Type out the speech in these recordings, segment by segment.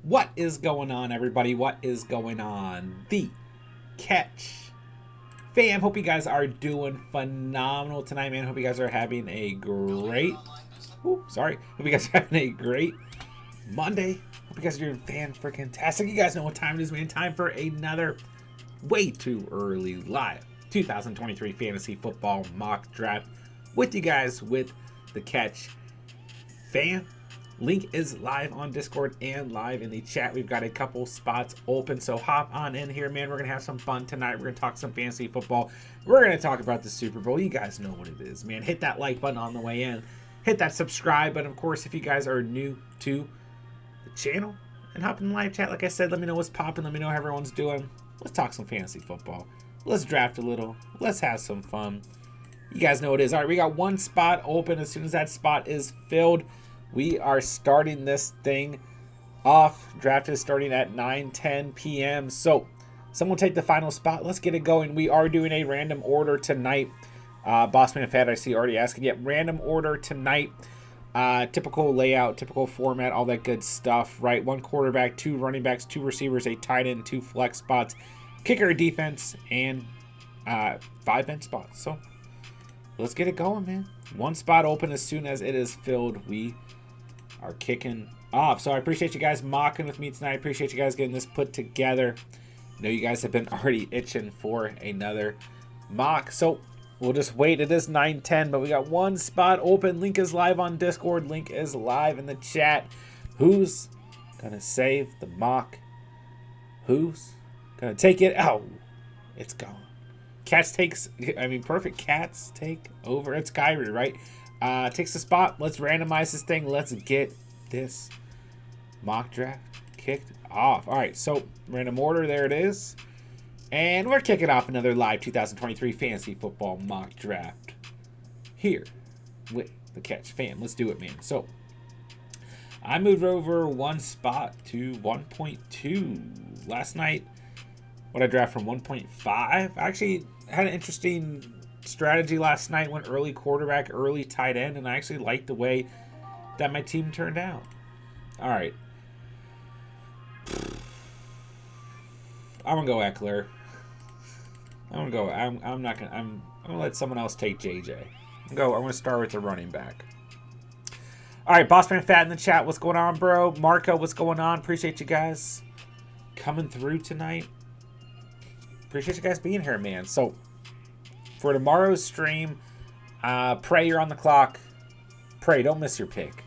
What is going on, everybody? What is going on? The Catch fam. Hope you guys are doing phenomenal tonight, man. Hope you guys are having a great... Hope you guys are having a great Monday. Hope you guys are doing fan-freaking-tastic. You guys know what time it is, man. Time for another way too early live 2023 fantasy football mock draft with you guys with the Catch fam. Link is live on Discord and live in the chat. We've got a couple spots open, so hop on in here, man. We're going to have some fun tonight. We're going to talk some fantasy football. We're going to talk about the Super Bowl. You guys know what it is, man. Hit that like button on the way in. Hit that subscribe button. Of course, if you guys are new to the channel and hop in the live chat, like I said, let me know what's popping. Let me know how everyone's doing. Let's talk some fantasy football. Let's draft a little. Let's have some fun. You guys know what it is. All right, we got one spot open. As soon as that spot is filled, we are starting this thing off. Draft is starting at 9:10 p.m. So someone take the final spot. Let's get it going. We are doing a random order tonight. Bossman Fat, I see already asking. Yep, random order tonight. Typical layout, typical format, all that good stuff, right? One quarterback, two running backs, two receivers, a tight end, two flex spots, kicker, defense, and 5 bench spots. So let's get it going, man. One spot open. As soon as it is filled, we are kicking off. So I appreciate you guys mocking with me tonight. I appreciate you guys getting this put together. I know you guys have been already itching for another mock. So we'll just wait. It is 9:10, but we got one spot open. Link is live on Discord. Link is live in the chat. Who's gonna save the mock? Who's gonna take it? Oh, it's gone. Cats takes, perfect. Cats take over. It's Kyrie, right? Takes the spot. Let's randomize this thing. Let's get this mock draft kicked off. All right, so random order. There it is. And we're kicking off another live 2023 fantasy football mock draft here with the Catch fam. Let's do it, man. So I moved over one spot to 1.2. Last night, what I draft from 1.5. I actually had an interesting strategy last night. Went early quarterback, early tight end, and I actually liked the way that my team turned out. All right. I'm gonna go Eckler. I'm gonna let someone else take JJ. I'm gonna start with the running back. All right, Bossman Fat in the chat. What's going on, bro? Marco, what's going on? Appreciate you guys coming through tonight. Appreciate you guys being here, man. So for tomorrow's stream, Pray, you're on the clock. Pray, don't miss your pick.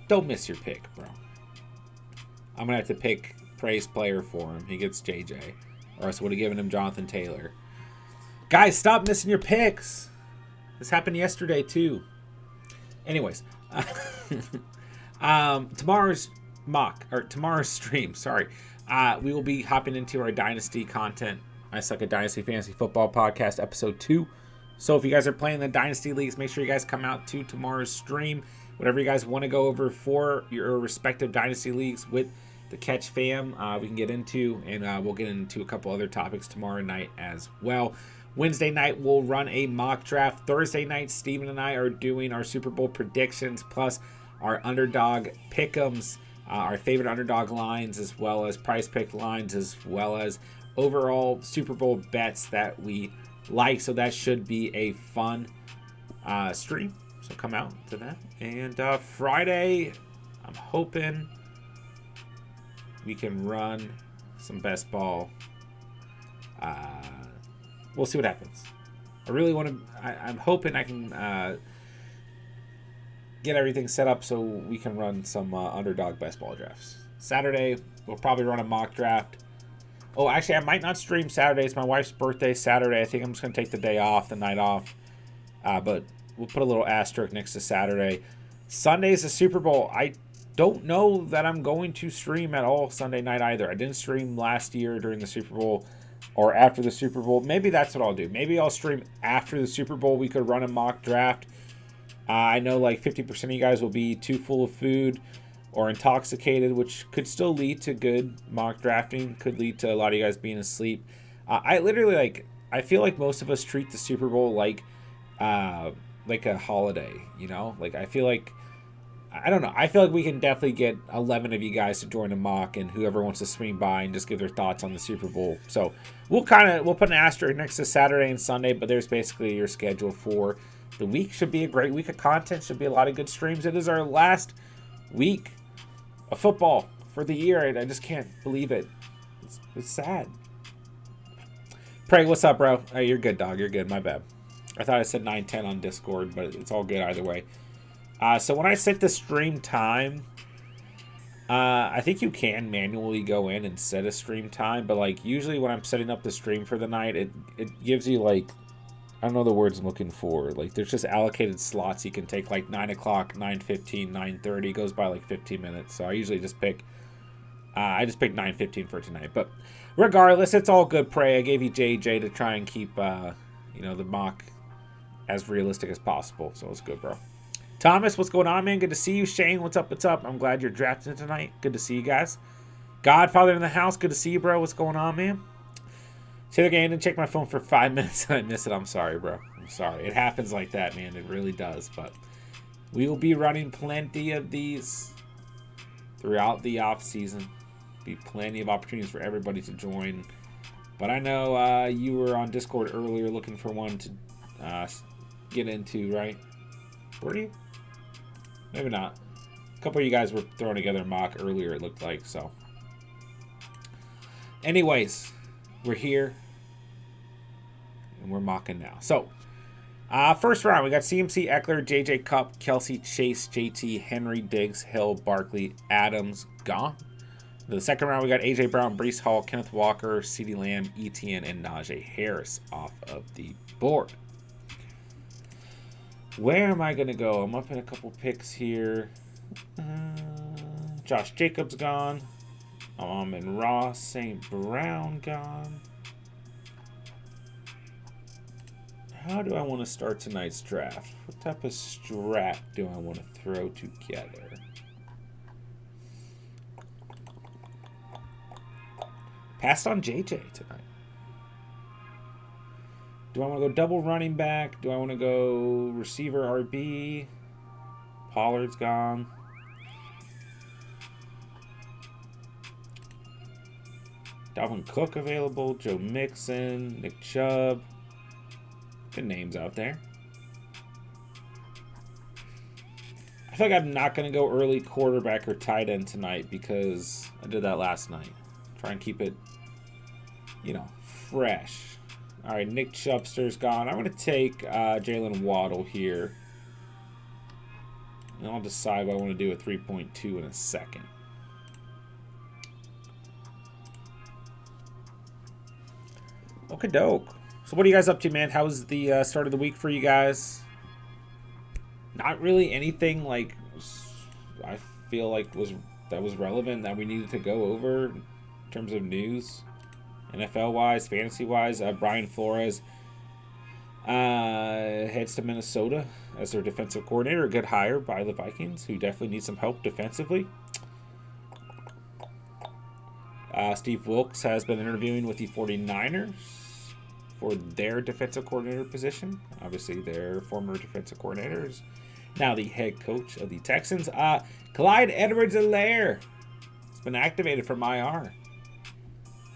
Don't miss your pick, bro. I'm gonna have to pick Pray's player for him. He gets JJ. Or else I would have given him Jonathan Taylor. Guys, stop missing your picks. This happened yesterday, too. Anyways. Tomorrow's stream, we will be hopping into our Dynasty content. I Suck at Dynasty Fantasy Football Podcast, Episode 2. So if you guys are playing the Dynasty Leagues, make sure you guys come out to tomorrow's stream. Whatever you guys want to go over for your respective Dynasty Leagues with the Catch fam, we can get into, and we'll get into a couple other topics tomorrow night as well. Wednesday night, we'll run a mock draft. Thursday night, Steven and I are doing our Super Bowl predictions, plus our Underdog pick'ems, our favorite Underdog lines, as well as price pick lines, as well as overall Super Bowl bets that we like. So that should be a fun stream. So come out to that. And Friday, I'm hoping we can run some best ball. We'll see what happens. I really want to. I'm hoping I can get everything set up so we can run some Underdog best ball drafts. Saturday, we'll probably run a mock draft. Oh, actually, I might not stream Saturday. It's my wife's birthday Saturday. I think I'm just going to take the day off, the night off. But we'll put a little asterisk next to Saturday. Sunday's the Super Bowl. I don't know that I'm going to stream at all Sunday night either. I didn't stream last year during the Super Bowl or after the Super Bowl. Maybe that's what I'll do. Maybe I'll stream after the Super Bowl. We could run a mock draft. I know like 50% of you guys will be too full of food or intoxicated, which could still lead to good mock drafting. Could lead to a lot of you guys being asleep. I literally I feel like most of us treat the Super Bowl like a holiday, you know? Like I feel like I don't know. I feel like we can definitely get 11 of you guys to join a mock, and whoever wants to swing by and just give their thoughts on the Super Bowl. So we'll put an asterisk next to Saturday and Sunday, but there's basically your schedule for the week. Should be a great week of content. Should be a lot of good streams. It is our last week of football for the year. I just can't believe it. It's sad. Pray, what's up, bro? Oh, you're good, dog. You're good. My bad. I thought I said 9:10 on Discord, but it's all good either way. So when I set the stream time, I think you can manually go in and set a stream time, but like usually when I'm setting up the stream for the night, it gives you like, I don't know the words I'm looking for. Like there's just allocated slots you can take, like 9 o'clock, 9:15, 9:30. Goes by like 15 minutes. So I usually just pick, I just picked 9:15 for tonight. But regardless, it's all good. Pray, I gave you JJ to try and keep, you know, the mock as realistic as possible. So it's good, bro. Thomas, what's going on, man? Good to see you. Shane, what's up? What's up? I'm glad you're drafting tonight. Good to see you guys. Godfather in the house. Good to see you, bro. What's going on, man? See the game and check my phone for 5 minutes and I miss it. I'm sorry, bro. I'm sorry. It happens like that, man. It really does. But we will be running plenty of these throughout the off season. Be plenty of opportunities for everybody to join. But I know you were on Discord earlier looking for one to get into, right? Were you? Maybe not. A couple of you guys were throwing together a mock earlier, it looked like, so. Anyways, we're here. And we're mocking now. So, first round, we got CMC, Eckler, JJ Cup, Kelsey, Chase, JT, Henry, Diggs, Hill, Barkley, Adams, gone. In the second round, we got AJ Brown, Breece Hall, Kenneth Walker, CeeDee Lamb, ETN, and Najee Harris off of the board. Where am I going to go? I'm up in a couple picks here. Josh Jacobs gone. And Ross St. Brown gone. How do I want to start tonight's draft? What type of strat do I want to throw together? Passed on JJ tonight. Do I want to go double running back? Do I want to go receiver RB? Pollard's gone. Dalvin Cook available. Joe Mixon. Nick Chubb. Good names out there. I feel like I'm not going to go early quarterback or tight end tonight because I did that last night. Try and keep it, you know, fresh. All right, Nick Chubbster's gone. I'm going to take Jalen Waddle here. And I'll decide what I want to do with 3.2 in a second. Okay, doke. So what are you guys up to, man? How's the start of the week for you guys? Not really anything like I feel like was relevant that we needed to go over in terms of news. NFL-wise, fantasy-wise, Brian Flores heads to Minnesota as their defensive coordinator. A good hire by the Vikings, who definitely need some help defensively. Steve Wilkes has been interviewing with the 49ers for their defensive coordinator position. Obviously, their former defensive coordinators, now the head coach of the Texans. Clyde Edwards-Helaire has been activated from IR.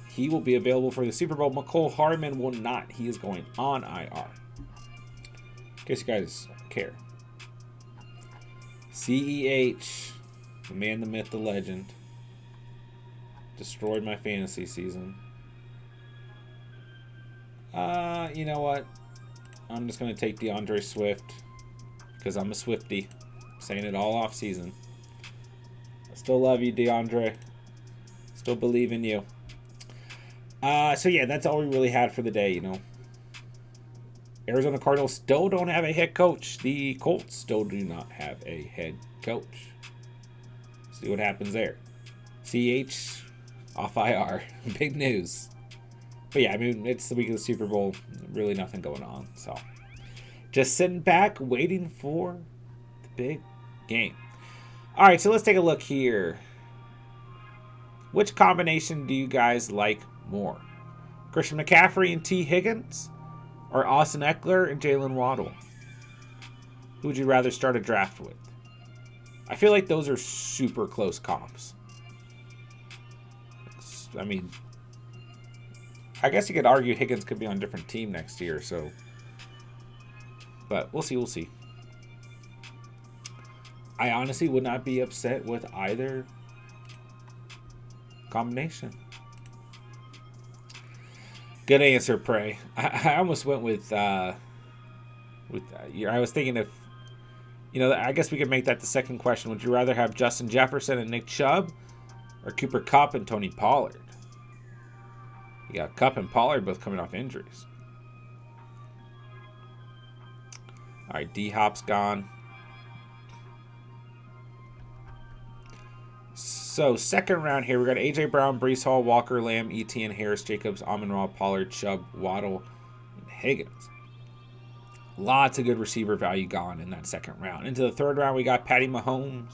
He will be available for the Super Bowl. McCole Hardman will not. He is going on IR. In case you guys care. CEH, the man, the myth, the legend. Destroyed my fantasy season. You know what? I'm just going to take DeAndre Swift because I'm a Swiftie. I'm saying it all off season. I still love you, DeAndre. Still believe in you. So yeah, that's all we really had for the day, you know. Arizona Cardinals still don't have a head coach. The Colts still do not have a head coach. See what happens there. CH off IR. Big news. But yeah, I mean, it's the week of the Super Bowl. Really nothing going on. So just sitting back, waiting for the big game. All right, so let's take a look here. Which combination do you guys like more? Christian McCaffrey and T. Higgins? Or Austin Eckler and Jalen Waddle? Who would you rather start a draft with? I feel like those are super close comps. I mean, I guess you could argue Higgins could be on a different team next year, so. But we'll see, we'll see. I honestly would not be upset with either combination. Good answer, Prey. I almost went with I was thinking if, I guess we could make that the second question. Would you rather have Justin Jefferson and Nick Chubb or Cooper Kupp and Tony Pollard? You got Kupp and Pollard both coming off injuries. All right, D-Hop's gone. So, second round here, we got A.J. Brown, Breece Hall, Walker, Lamb, Etienne, Harris, Jacobs, Amon-Ra, Pollard, Chubb, Waddle, and Higgins. Lots of good receiver value gone in that second round. Into the third round, we got Patty Mahomes,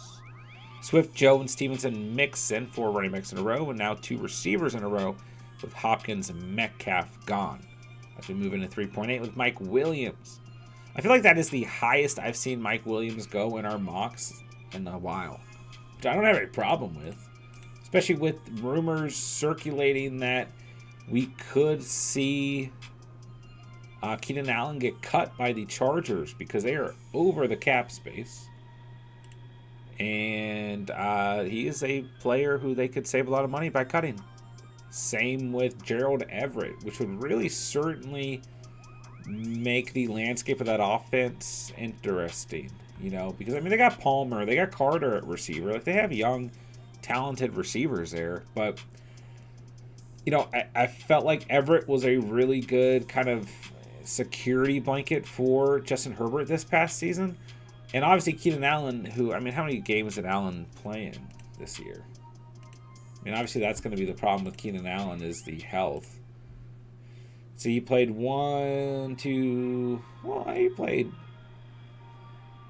Swift, Jones, Stevenson, Mixon, 4 running backs in a row, and now 2 receivers in a row with Hopkins and Metcalf gone. As we move into 3.8 with Mike Williams. I feel like that is the highest I've seen Mike Williams go in our mocks in a while. Which I don't have any problem with. Especially with rumors circulating that we could see Keenan Allen get cut by the Chargers because they are over the cap space. And he is a player who they could save a lot of money by cutting. Same with Gerald Everett, which would really certainly make the landscape of that offense interesting. Because, they got Palmer, they got Carter at receiver. Like, they have young, talented receivers there. But, I felt like Everett was a really good kind of security blanket for Justin Herbert this past season. And obviously Keenan Allen, who, how many games did Allen play in this year? Obviously that's going to be the problem with Keenan Allen is the health. So he played he played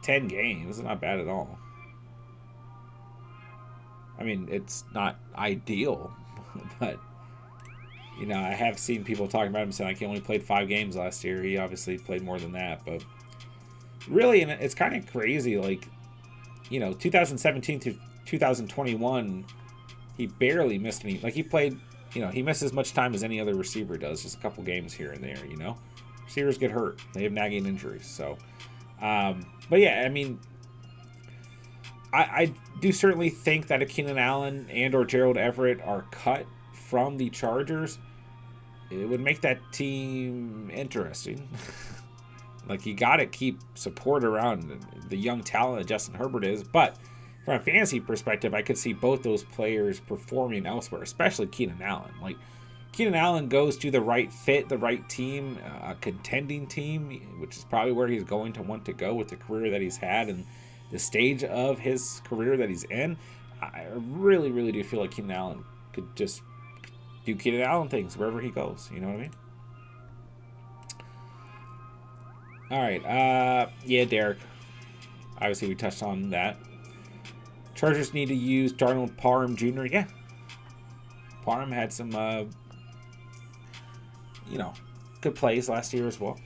10 games. Not bad at all. It's not ideal, but, I have seen people talking about him saying he only played 5 games last year. He obviously played more than that, but really, and it's kind of crazy, 2017 to 2021, he barely missed any. He played, he missed as much time as any other receiver does, just a couple games here and there, Receivers get hurt. They have nagging injuries, so. But yeah, I do certainly think that if Keenan Allen and or Gerald Everett are cut from the Chargers, it would make that team interesting. You got to keep support around the young talent that Justin Herbert is. But from a fantasy perspective, I could see both those players performing elsewhere, especially Keenan Allen. Keenan Allen goes to the right fit, the right team, a contending team, which is probably where he's going to want to go with the career that he's had and the stage of his career that he's in. I really, really do feel like Keenan Allen could just do Keenan Allen things wherever he goes. You know what I mean? All right. Yeah, Derek. Obviously, we touched on that. Chargers need to use Darnold Parham Jr. Yeah. Parham had some, good plays last year as well.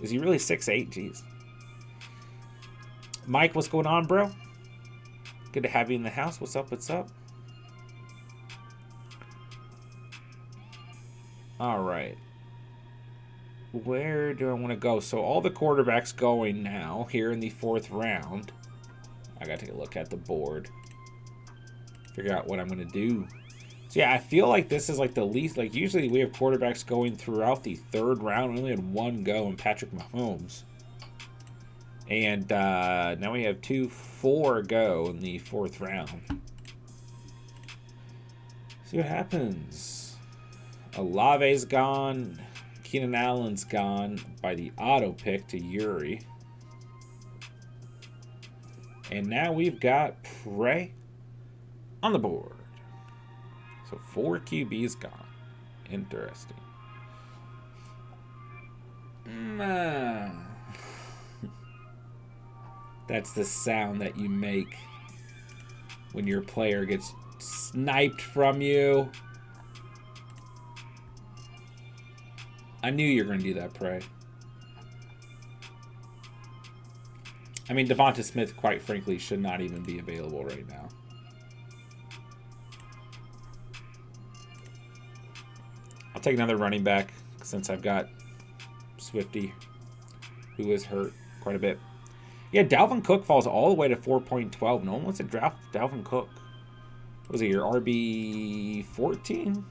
Is he really 6'8"? Jeez. Mike, what's going on, bro? Good to have you in the house. What's up? What's up? All right. Where do I want to go? So all the quarterbacks going now here in the 4th round. I got to take a look at the board. Figure out what I'm going to do. So yeah, I feel like this is the least. Usually we have quarterbacks going throughout the 3rd round. We only had one go in Patrick Mahomes. And now we have 4 go in the 4th round. See what happens. Olave's gone. Keenan Allen's gone by the auto pick to Yuri. And now we've got Prey on the board. So 4 QBs gone. Interesting. That's the sound that you make when your player gets sniped from you. I knew you were going to do that, Prey. I mean, Devonta Smith, quite frankly, should not even be available right now. I'll take another running back since I've got Swifty, who is hurt quite a bit. Yeah, Dalvin Cook falls all the way to 4.12. No one wants to draft Dalvin Cook. What was it, your RB 14?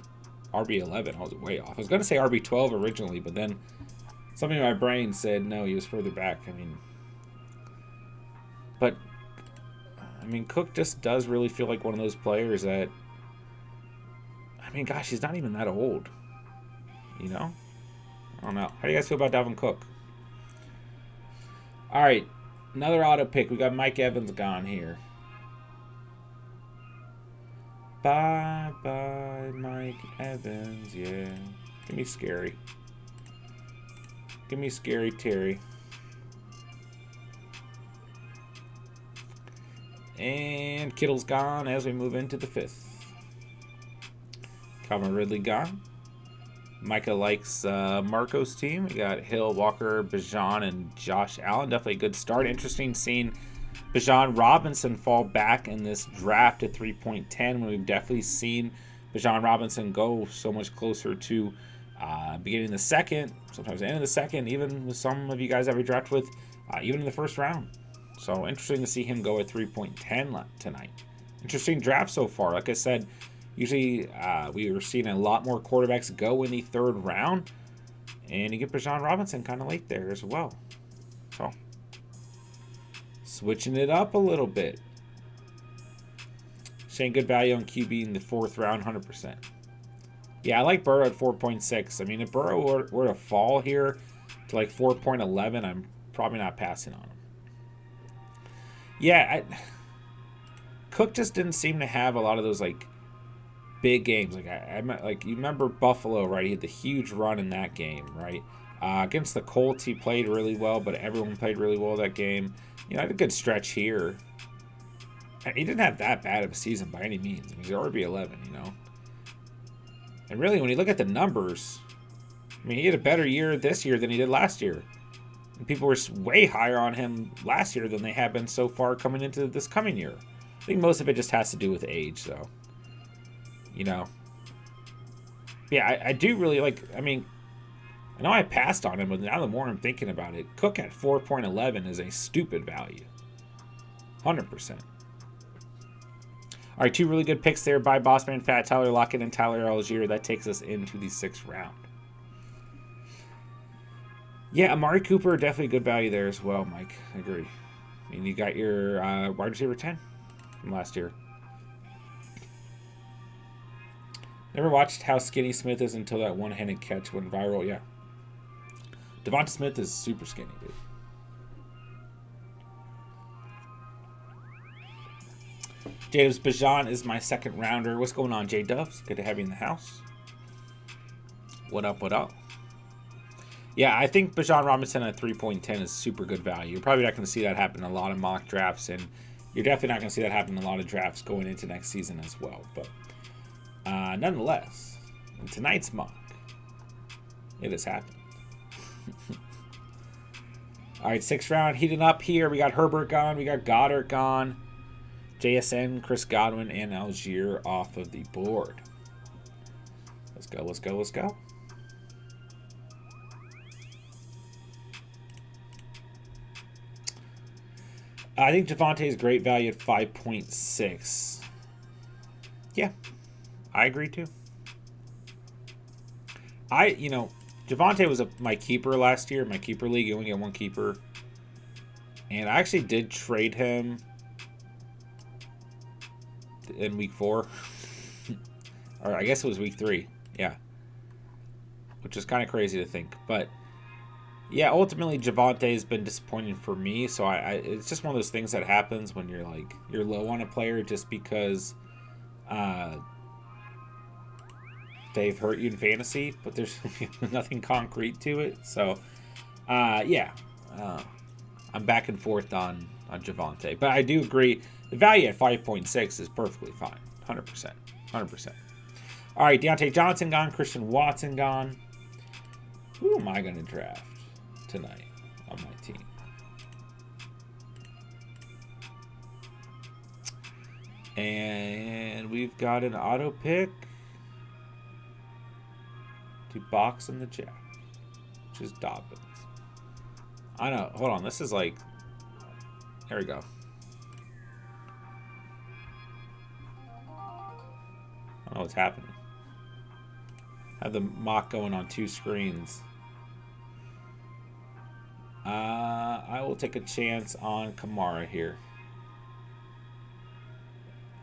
RB 11. I was way off. I was going to say RB 12 originally, but then something in my brain said no, he was further back. I mean, Cook just does really feel like one of those players that, I mean, gosh, he's not even that old. You know? I don't know. How do you guys feel about Dalvin Cook? All right. Another auto pick. We got Mike Evans gone here. Bye-bye, Mike Evans. Yeah. Give me Scary. Give me Scary Terry. And Kittle's gone as we move into the 5th. Calvin Ridley gone. Micah likes Marco's team. We got Hill, Walker, Bijan, and Josh Allen. Definitely a good start. Interesting seeing Bijan Robinson fall back in this draft at 3.10 when we've definitely seen Bijan Robinson go so much closer to beginning of the second, sometimes the end of the second, even with some of you guys that we draft with, even in the first round. So interesting to see him go at 3.10 tonight. Interesting draft so far. Like I said, usually we were seeing a lot more quarterbacks go in the 3rd round. And you get Bijan Robinson kind of late there as well. So, switching it up a little bit. Shane, good value on QB in the 4th round, 100%. Yeah, I like Burrow at 4.6. I mean, if Burrow were to fall here to like 4.11, I'm probably not passing on him. Yeah, Cook just didn't seem to have a lot of those like big games. Like you remember Buffalo, right? He had the huge run in that game, right? Against the Colts, he played really well, but everyone played really well that game. You know, had a good stretch here. He didn't have that bad of a season by any means. I mean, he's RB 11, you know. And really, when you look at the numbers, I mean, he had a better year this year than he did last year. And people were way higher on him last year than they have been so far coming into this coming year. I think most of it just has to do with age, though. You know. Yeah, I do really like, I mean, I know I passed on him, but now the more I'm thinking about it, Cook at 4.11 is a stupid value. 100%. All right, 2 really good picks there by Bossman Fat, Tyler Lockett, and Tyler Algier. That takes us into the 6th round. Yeah, Amari Cooper, definitely good value there as well, Mike. I agree. I mean, you got your wide receiver 10 from last year. Never watched how skinny Smith is until that one-handed catch went viral. Yeah. Devonta Smith is super skinny, dude. J-Dubs Bijan is my 2nd rounder. What's going on, J-Dubs? Good to have you in the house. What up, what up? Yeah, I think Bijan Robinson at 3.10 is super good value. You're probably not going to see that happen in a lot of mock drafts, and you're definitely not going to see that happen in a lot of drafts going into next season as well. But nonetheless, in tonight's mock, it has happened. All right, 6th round heating up here. We got Herbert gone. We got Goddard gone. JSN, Chris Godwin, and Algier off of the board. Let's go, let's go, let's go. I think Javonte is great value at 5.6. Yeah, I agree too. Javonte was my keeper last year. My keeper league, you only get 1 keeper. And I actually did trade him in week 4. Or I guess it was week 3. Yeah. Which is kind of crazy to think. But yeah, ultimately Javonte has been disappointing for me. So it's just one of those things that happens when you're low on a player just because they've hurt you in fantasy, but there's nothing concrete to it. So I'm back and forth on Javonte. But I do agree the value at 5.6 is perfectly fine. 100%. 100%. All right, Deontay Johnson gone. Christian Watson gone. Who am I going to draft tonight on my team? And we've got an auto pick to box in the jack, which is Dobbins. I know. Hold on. This is like... There we go. I don't know what's happening. I have the mock going on 2 screens. I will take a chance on Kamara here.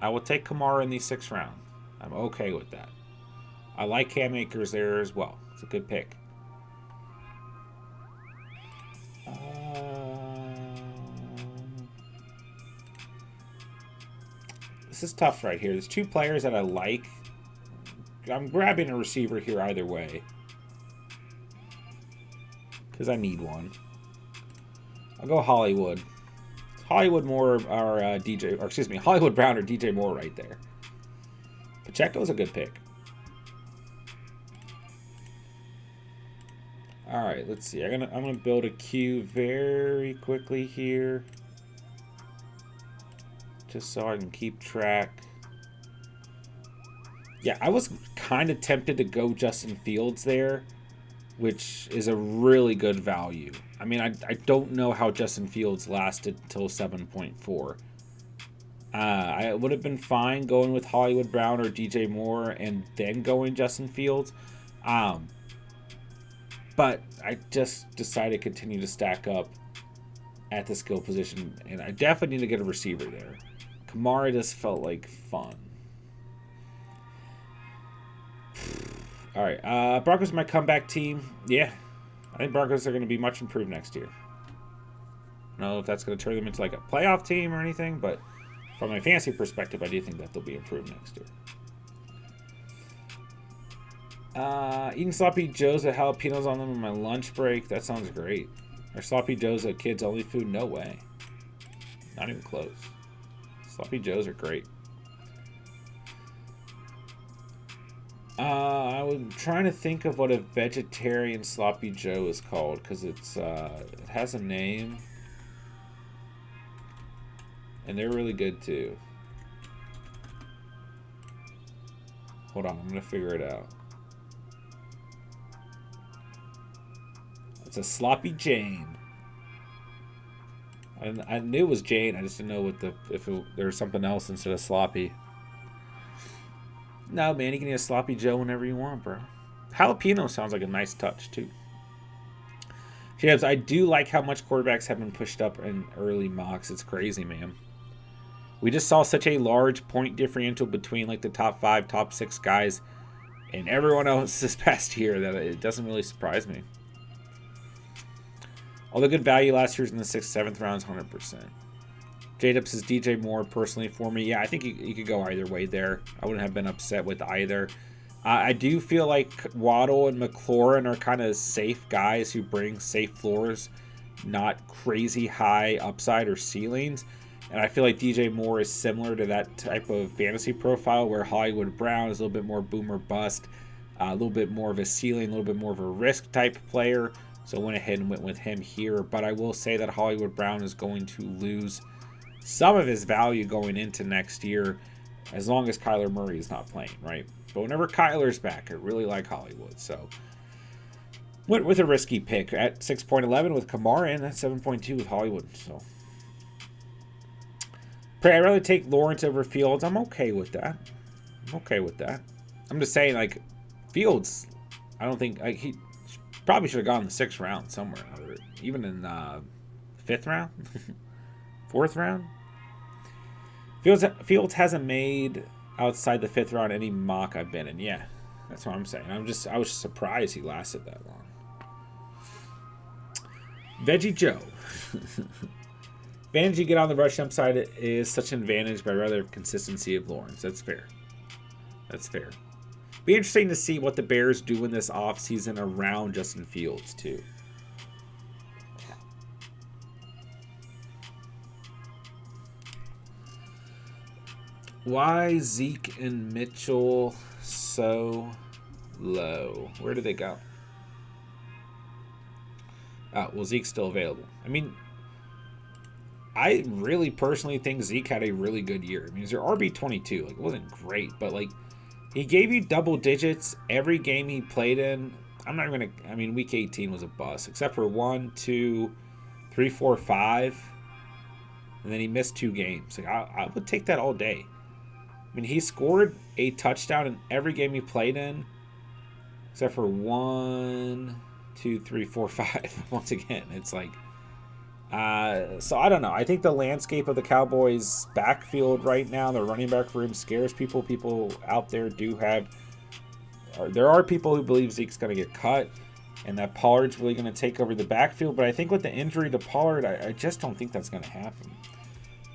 I will take Kamara in the 6th round. I'm okay with that. I like Cam Akers there as well. It's a good pick. This is tough right here. There's 2 players that I like. I'm grabbing a receiver here either way, because I need one. I'll go Hollywood. Hollywood Moore or DJ, or excuse me, Hollywood Brown or DJ Moore right there. Pacheco's a good pick. All right, let's see. I'm gonna build a queue very quickly here, just so I can keep track. Yeah, I was kind of tempted to go Justin Fields there, which is a really good value. I mean, I don't know how Justin Fields lasted until 7.4. I would have been fine going with Hollywood Brown or DJ Moore and then going Justin Fields. But I just decided to continue to stack up at the skill position, and I definitely need to get a receiver there. Kamara just felt like fun. All right, Broncos are my comeback team. Yeah, I think Broncos are going to be much improved next year. I don't know if that's going to turn them into like a playoff team or anything, but from my fantasy perspective, I do think that they'll be improved next year. Eating Sloppy Joes with jalapenos on them on my lunch break. That sounds great. Are Sloppy Joes a kids only food? No way. Not even close. Sloppy Joes are great. I was trying to think of what a vegetarian Sloppy Joe is called, because it's it has a name, and they're really good too. Hold on, I'm gonna figure it out. It's a Sloppy Jane. I knew it was Jane. I just didn't know what there was something else instead of sloppy. No, man, you can eat a Sloppy Joe whenever you want, bro. Jalapeno sounds like a nice touch, too. Jabs, I do like how much quarterbacks have been pushed up in early mocks. It's crazy, man. We just saw such a large point differential between like the top 5, top 6 guys and everyone else this past year that it doesn't really surprise me. All the good value last year's in the 6th, 7th rounds, 100%. J-Dub says DJ Moore personally for me. Yeah, I think you could go either way there. I wouldn't have been upset with either. I do feel like Waddle and McLaurin are kind of safe guys who bring safe floors, not crazy high upside or ceilings. And I feel like DJ Moore is similar to that type of fantasy profile where Hollywood Brown is a little bit more boom or bust, a little bit more of a ceiling, a little bit more of a risk type player. So I went ahead and went with him here. But I will say that Hollywood Brown is going to lose some of his value going into next year as long as Kyler Murray is not playing, right? But whenever Kyler's back, I really like Hollywood. So went with a risky pick at 6.11 with Kamara and at 7.2 with Hollywood. So I'd rather take Lawrence over Fields. I'm okay with that. I'm just saying, like, Fields, I don't think he probably should have gone in the 6th round somewhere, or even in the 5th round, 4th round. Fields hasn't made outside the 5th round any mock I've been in. Yeah, that's what I'm saying. I was just surprised he lasted that long. Veggie Joe. Advantage you get on the rush upside is such an advantage, but rather consistency of Lawrence. That's fair. Be interesting to see what the Bears do in this offseason around Justin Fields, too. Why Zeke and Mitchell so low? Where do they go? Oh, well, Zeke's still available. I mean, I really personally think Zeke had a really good year. I mean, he's your RB22. Like, it wasn't great, but like he gave you double digits every game he played in. I'm not gonna. I mean, week 18 was a bust, except for 1, 2, 3, 4, 5, and then he missed 2 games. Like I would take that all day. I mean, he scored a touchdown in every game he played in, except for 1, 2, 3, 4, 5. Once again, it's like. So I don't know. I think the landscape of the Cowboys' backfield right now, the running back room scares people. People out there do have. There are people who believe Zeke's going to get cut, and that Pollard's really going to take over the backfield. But I think with the injury to Pollard, I just don't think that's going to happen.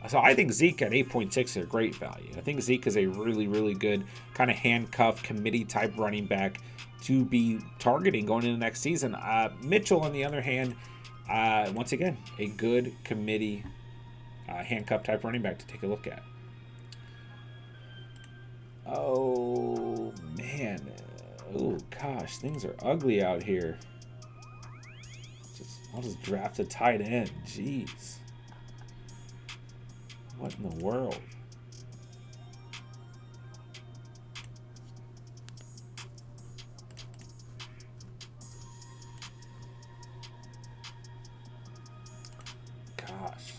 So I think Zeke at 8.6 is a great value. I think Zeke is a really, really good kind of handcuff committee type running back to be targeting going into next season. Mitchell, on the other hand, once again, a good committee handcuff type running back to take a look at. Oh, man. Oh, gosh. Things are ugly out here. I'll just draft a tight end. Jeez. What in the world? Gosh.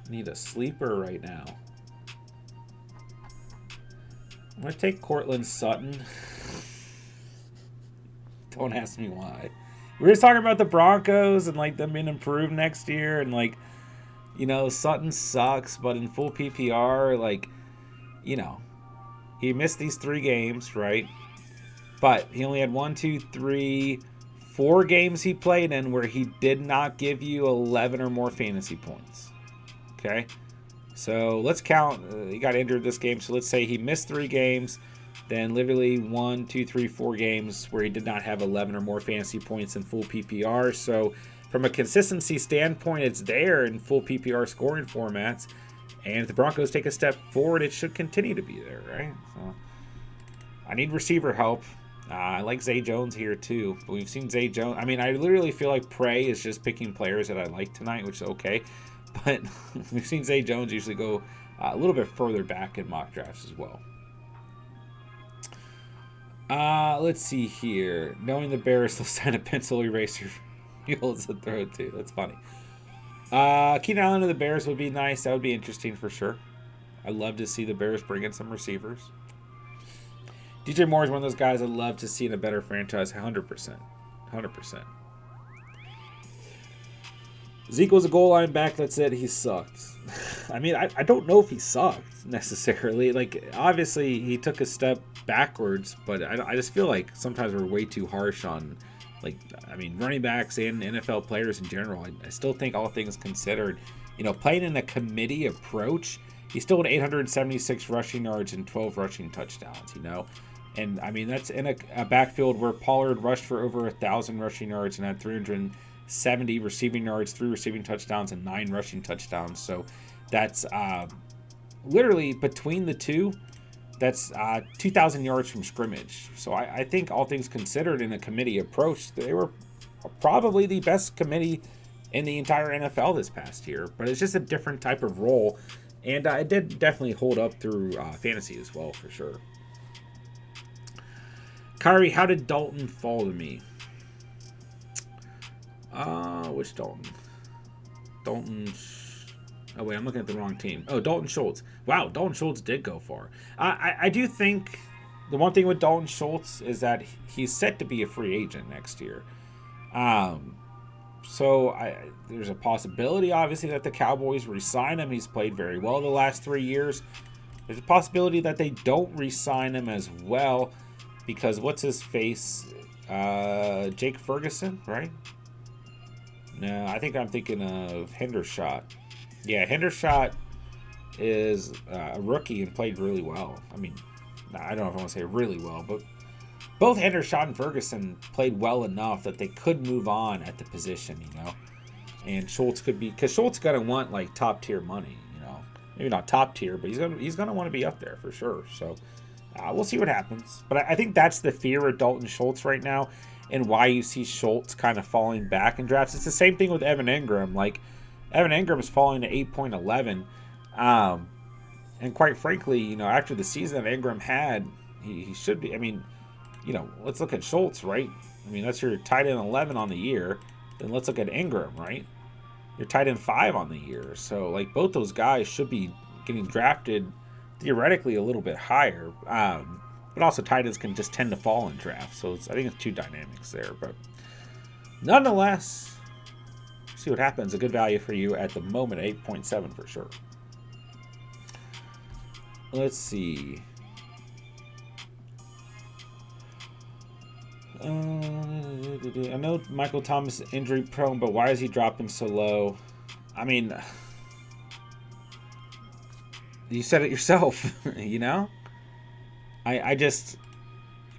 Need a sleeper right now. I'm going to take Cortland Sutton. Don't ask me why. We were just talking about the Broncos and like them being improved next year, and like, you know, Sutton sucks, but in full PPR, like, you know, he missed these 3 games, right? But he only had 1, 2, 3, 4 games he played in where he did not give you 11 or more fantasy points. Okay? So let's count. He got injured this game, so let's say he missed 3 games, then literally 1, 2, 3, 4 games where he did not have 11 or more fantasy points in full PPR. So from a consistency standpoint, it's there in full PPR scoring formats. And if the Broncos take a step forward, it should continue to be there, right? So I need receiver help. I like Zay Jones here too. But we've seen Zay Jones. I mean, I literally feel like Prey is just picking players that I like tonight, which is okay. But we've seen Zay Jones usually go a little bit further back in mock drafts as well. Let's see here. Knowing the Bears, they'll sign a pencil eraser Fields to throw to. That's funny. Keenan Allen to the Bears would be nice. That would be interesting for sure. I'd love to see the Bears bring in some receivers. DJ Moore is one of those guys I'd love to see in a better franchise. 100%. 100%. Zeke was a goal line back. That's it. He sucked. I mean, I don't know if he sucked necessarily. Like, obviously, he took a step backwards, but I just feel like sometimes we're way too harsh on, like, I mean, running backs and NFL players in general. I still think all things considered, you know, playing in a committee approach, he still had 876 rushing yards and 12 rushing touchdowns, you know. And, I mean, that's in a backfield where Pollard rushed for over 1,000 rushing yards and had 370 receiving yards, 3 receiving touchdowns, and 9 rushing touchdowns. So that's literally between the two, that's 2,000 yards from scrimmage. So I think all things considered in a committee approach, they were probably the best committee in the entire NFL this past year. But it's just a different type of role. And it did definitely hold up through fantasy as well, for sure. Kyrie, how did Dalton fall to me? Which Dalton? Oh, wait, I'm looking at the wrong team. Oh, Dalton Schultz. Wow, Dalton Schultz did go far. I do think the one thing with Dalton Schultz is that he's set to be a free agent next year. So there's a possibility, obviously, that the Cowboys re-sign him. He's played very well the last 3 years. There's a possibility that they don't re-sign him as well because what's his face? Jake Ferguson, right? No, I think I'm thinking of Hendershot. Yeah, Hendershot is a rookie and played really well. I mean, I don't know if I want to say really well, but both Hendershot and Ferguson played well enough that they could move on at the position, you know. And Schultz could be, because Schultz gonna want like top tier money, you know. Maybe not top tier, but he's gonna want to be up there for sure. So we'll see what happens. But I think that's the fear of Dalton Schultz right now, and why you see Schultz kind of falling back in drafts. It's the same thing with Evan Ingram. Like, Evan Ingram's falling to 8.11. And quite frankly, you know, after the season that Ingram had, he should be. I mean, you know, let's look at Schultz, right? I mean, that's your tight end 11 on the year. Then let's look at Ingram, right? You're tight end 5 on the year. So, like, both those guys should be getting drafted theoretically a little bit higher. But also tight ends can just tend to fall in drafts. So I think it's two dynamics there. But nonetheless, see what happens. A good value for you at the moment, 8.7 for sure. Let's see. I know Michael Thomas is injury prone, but why is he dropping so low? I mean, you said it yourself, you know? I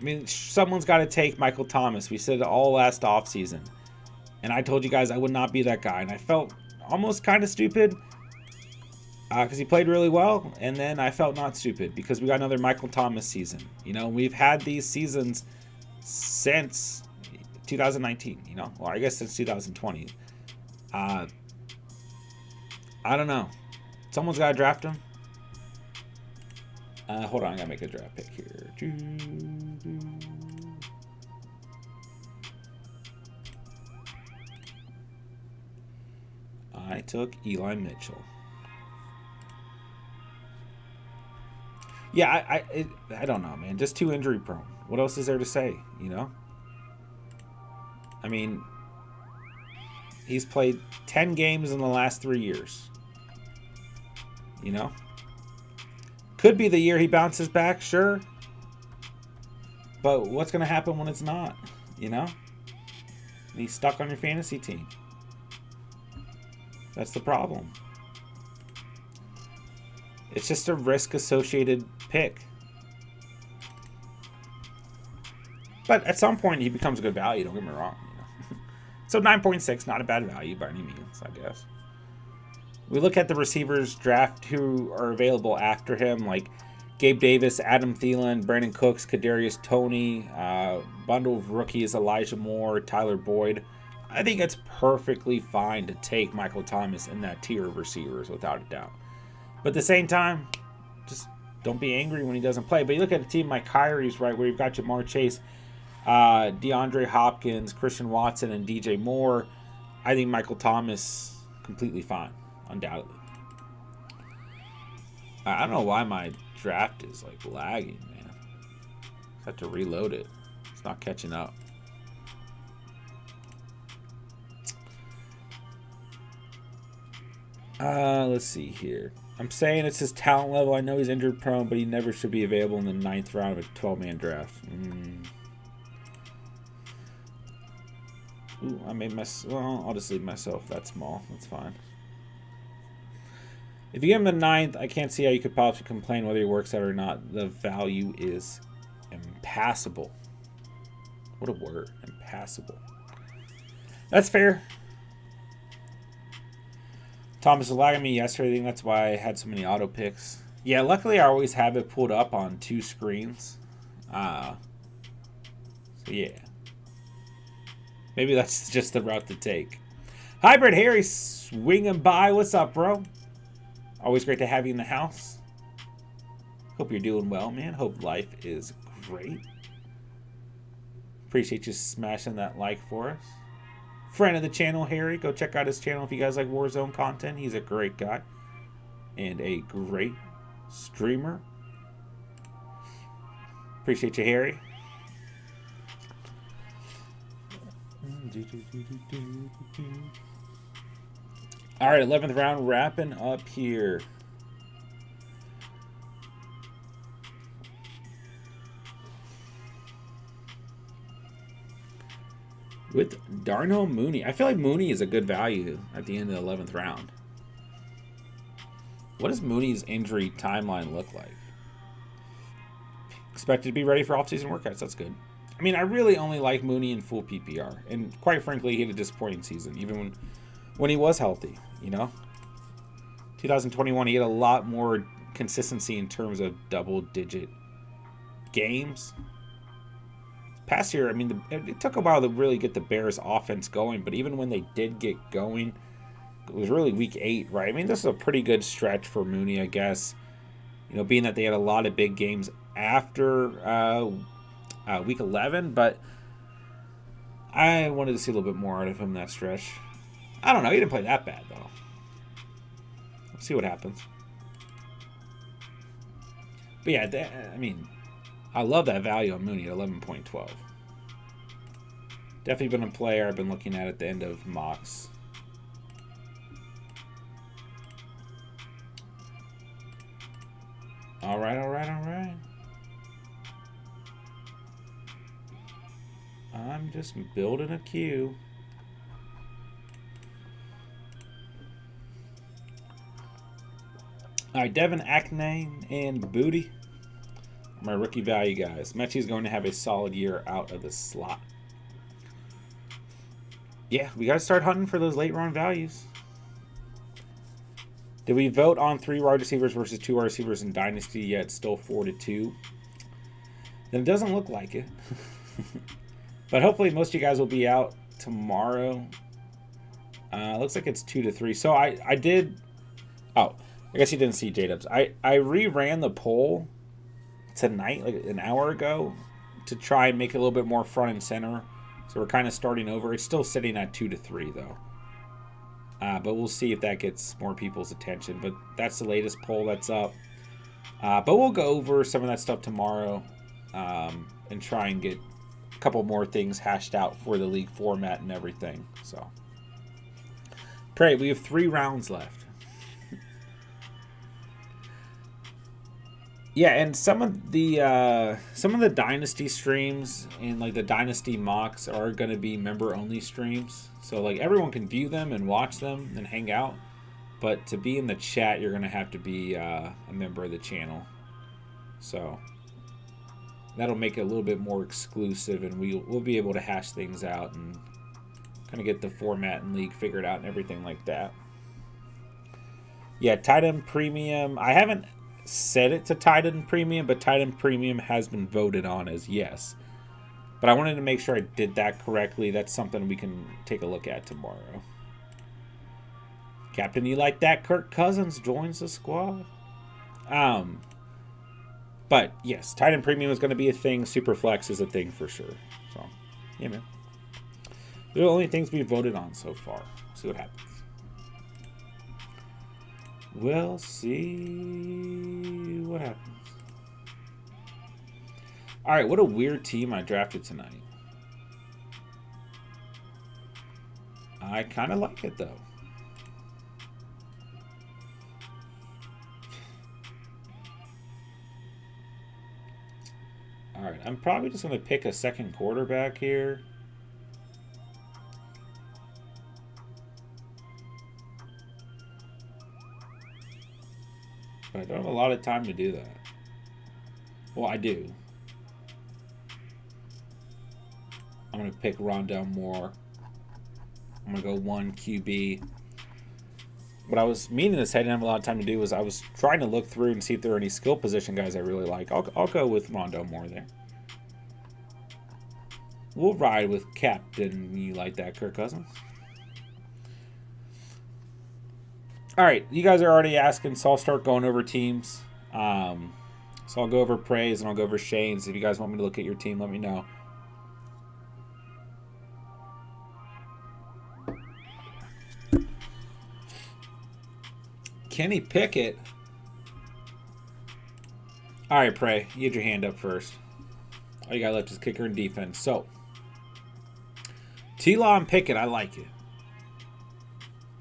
mean, someone's got to take Michael Thomas. We said it all last offseason. And I told you guys I would not be that guy. And I felt almost kind of stupid because he played really well. And then I felt not stupid because we got another Michael Thomas season. You know, we've had these seasons since 2019, you know, well, I guess since 2020. I don't know. Someone's got to draft him. Hold on, I gotta make a draft pick here. I took Eli Mitchell. Yeah, I don't know, man. Just too injury prone. What else is there to say, you know? I mean, he's played 10 games in the last 3 years. You know? Could be the year he bounces back, sure. But what's going to happen when it's not, you know? And he's stuck on your fantasy team. That's the problem. It's just a risk-associated pick. But at some point, he becomes a good value, don't get me wrong. You know? So 9.6, not a bad value by any means, I guess. We look at the receivers draft who are available after him, like Gabe Davis, Adam Thielen, Brandon Cooks, Kadarius Toney, bundle of rookies, Elijah Moore, Tyler Boyd. I think it's perfectly fine to take Michael Thomas in that tier of receivers without a doubt. But at the same time, just don't be angry when he doesn't play. But you look at a team like Kyrie's, right, where you've got Jamar Chase, DeAndre Hopkins, Christian Watson, and DJ Moore. I think Michael Thomas completely fine, undoubtedly. I don't know why my draft is like lagging, man. I have to reload it. It's not catching up. Let's see here. I'm saying it's his talent level. I know he's injured prone, but he never should be available in the 9th round of a 12-man draft. Ooh, I made well, I'll just leave myself that small. That's fine. If you give him the 9th, I can't see how you could possibly complain whether he works out or not. The value is impassable. What a word. Impassable. That's fair. Thomas was lagging me yesterday. I think that's why I had so many auto picks. Yeah, luckily I always have it pulled up on 2 screens. So yeah. Maybe that's just the route to take. Hybrid Harry swinging by. What's up, bro? Always great to have you in the house. Hope you're doing well, man. Hope life is great. Appreciate you smashing that like for us. Friend of the channel, Harry. Go check out his channel if you guys like Warzone content. He's a great guy. And a great streamer. Appreciate you, Harry. All right, 11th round wrapping up here. With Darnell Mooney. I feel like Mooney is a good value at the end of the 11th round. What does Mooney's injury timeline look like? Expected to be ready for off-season workouts. That's good. I mean, I really only like Mooney in full PPR. And quite frankly, he had a disappointing season, even when he was healthy, you know? 2021, he had a lot more consistency in terms of double-digit games. Past year, I mean, it took a while to really get the Bears offense going, but even when they did get going, it was really week 8, right? I mean, this is a pretty good stretch for Mooney, I guess. You know, being that they had a lot of big games after week 11, but I wanted to see a little bit more out of him that stretch. I don't know. He didn't play that bad, though. Let's see what happens. But yeah, I mean, I love that value on Mooney at 11.12. Definitely been a player I've been looking at the end of mocks. All right, all right, all right. I'm just building a queue. All right, Devin Akne and Booty. My rookie value guys. Mechie's going to have a solid year out of the slot. Yeah, we got to start hunting for those late round values. Did we vote on 3 wide receivers versus 2 wide receivers in Dynasty yet? Still 4-2. Then it doesn't look like it. But hopefully most of you guys will be out tomorrow. Looks like it's 2-3. So I did. Oh, I guess you didn't see J-Dubs. I reran the poll tonight, like an hour ago, to try and make it a little bit more front and center. So we're kind of starting over. It's still sitting at 2-3 though. But we'll see if that gets more people's attention. But that's the latest poll that's up. But we'll go over some of that stuff tomorrow and try and get a couple more things hashed out for the league format and everything. So, pray, we have 3 rounds left. Yeah, and some of the Dynasty streams and like the Dynasty mocks are going to be member only streams. So like everyone can view them and watch them and hang out, but to be in the chat, you're going to have to be a member of the channel. So that'll make it a little bit more exclusive, and we'll be able to hash things out and kind of get the format and league figured out and everything like that. Yeah, tight end premium. I haven't set it to tight end premium, but tight end premium has been voted on as yes. But I wanted to make sure I did that correctly. That's something we can take a look at tomorrow. Captain, you like that? Kirk Cousins joins the squad. But yes, tight end premium is going to be a thing. Superflex is a thing for sure. So, yeah, man. They're the only things we've voted on so far. See what happens. We'll see what happens. All right, what a weird team I drafted tonight. I kind of like it, though. All right, I'm probably just going to pick a second quarterback here. But I don't have a lot of time to do that. Well, I do. I'm going to pick Rondell Moore. I'm going to go 1 QB. What I was meaning to say I didn't have a lot of time to do was I was trying to look through and see if there are any skill position guys I really like. I'll go with Rondell Moore there. We'll ride with Captain. You like that, Kirk Cousins? All right, you guys are already asking, so I'll start going over teams. So I'll go over Praise and I'll go over Shane's. If you guys want me to look at your team, let me know. Kenny Pickett. All right, Pray, you had your hand up first. All you got left is kicker and defense. So, T-Law and Pickett, I like it.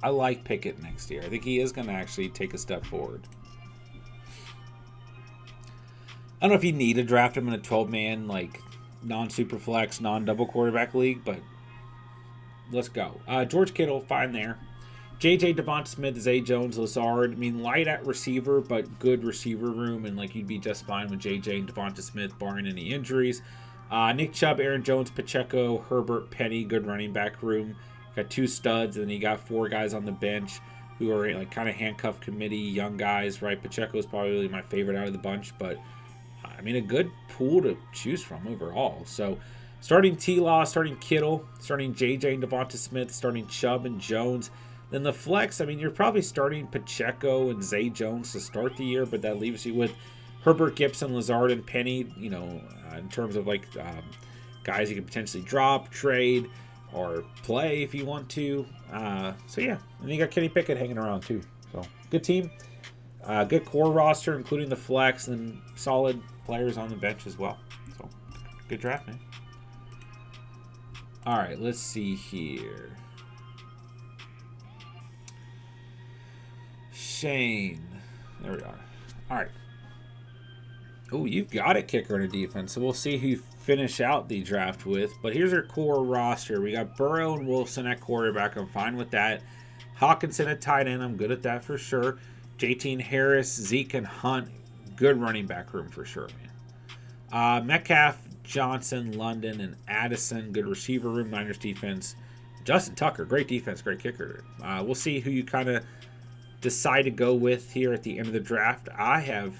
I like Pickett next year. I think he is going to actually take a step forward. I don't know if you need to draft him in a 12-man, like, non-superflex, non-double quarterback league, but let's go. George Kittle, fine there. JJ, Devonta Smith, Zay Jones, Lazard. I mean, light at receiver, but good receiver room, and, like, you'd be just fine with JJ and Devonta Smith, barring any injuries. Nick Chubb, Aaron Jones, Pacheco, Herbert, Penny, good running back room. Got 2 studs, and then you got 4 guys on the bench who are like kind of handcuff committee, young guys, right? Pacheco is probably my favorite out of the bunch, but I mean, a good pool to choose from overall. So starting T-Law, starting Kittle, starting JJ and Devonta Smith, starting Chubb and Jones. Then the flex, I mean, you're probably starting Pacheco and Zay Jones to start the year, but that leaves you with Herbert, Gibson, Lazard, and Penny, you know, in terms of like guys you could potentially drop, trade, or play if you want to. So yeah, and you got Kenny Pickett hanging around too. So good team, good core roster, including the flex, and solid players on the bench as well. So good draft, man. All right, let's see here. Shane, there we are. All right. Oh, you've got a kicker and a defense, so we'll see who you finish out the draft with. But here's our core roster. We got Burrow and Wilson at quarterback. I'm fine with that. Hawkinson at tight end. I'm good at that for sure. JT and Harris, Zeke and Hunt. Good running back room for sure, man. Metcalf, Johnson, London, and Addison. Good receiver room. Niners defense. Justin Tucker, great defense, great kicker. We'll see who you kind of decide to go with here at the end of the draft. I have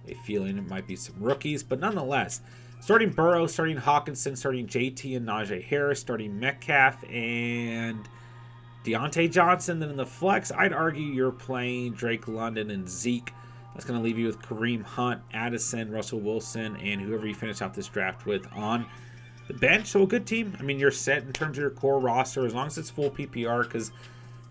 a feeling it might be some rookies, but nonetheless, starting Burrow, starting Hawkinson, starting JT and Najee Harris, starting Metcalf and Deontay Johnson. Then in the flex, I'd argue you're playing Drake London and Zeke. That's going to leave you with Kareem Hunt, Addison, Russell Wilson, and whoever you finish out this draft with on the bench. So a good team. I mean, you're set in terms of your core roster as long as it's full PPR, because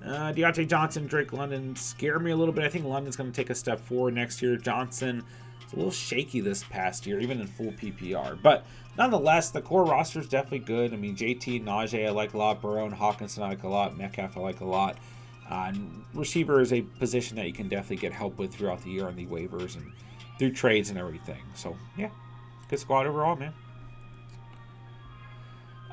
Deontay Johnson, Drake London scare me a little bit. I think London's going to take a step forward next year. Johnson is a little shaky this past year, even in full PPR. But nonetheless, the core roster is definitely good. I mean, JT, Najee I like a lot. Burrow and Hawkinson I like a lot. Metcalf I like a lot. And receiver is a position that you can definitely get help with throughout the year on the waivers and through trades and everything. So, yeah, good squad overall, man.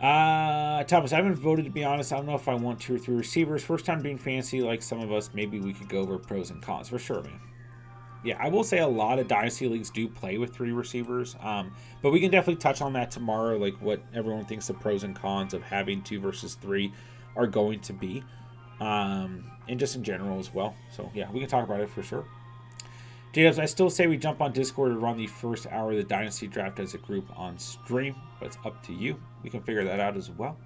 Thomas, I haven't voted, to be honest. I don't know if I want 2 or 3 receivers. First time being fancy like some of us. Maybe we could go over pros and cons for sure, man. Yeah, I will say a lot of dynasty leagues do play with 3 receivers. But we can definitely touch on that tomorrow, like what everyone thinks the pros and cons of having 2 versus 3 are going to be. And just in general as well. So yeah, we can talk about it for sure. J-Dubs, I still say we jump on Discord and run the first hour of the Dynasty Draft as a group on stream, but it's up to you. We can figure that out as well.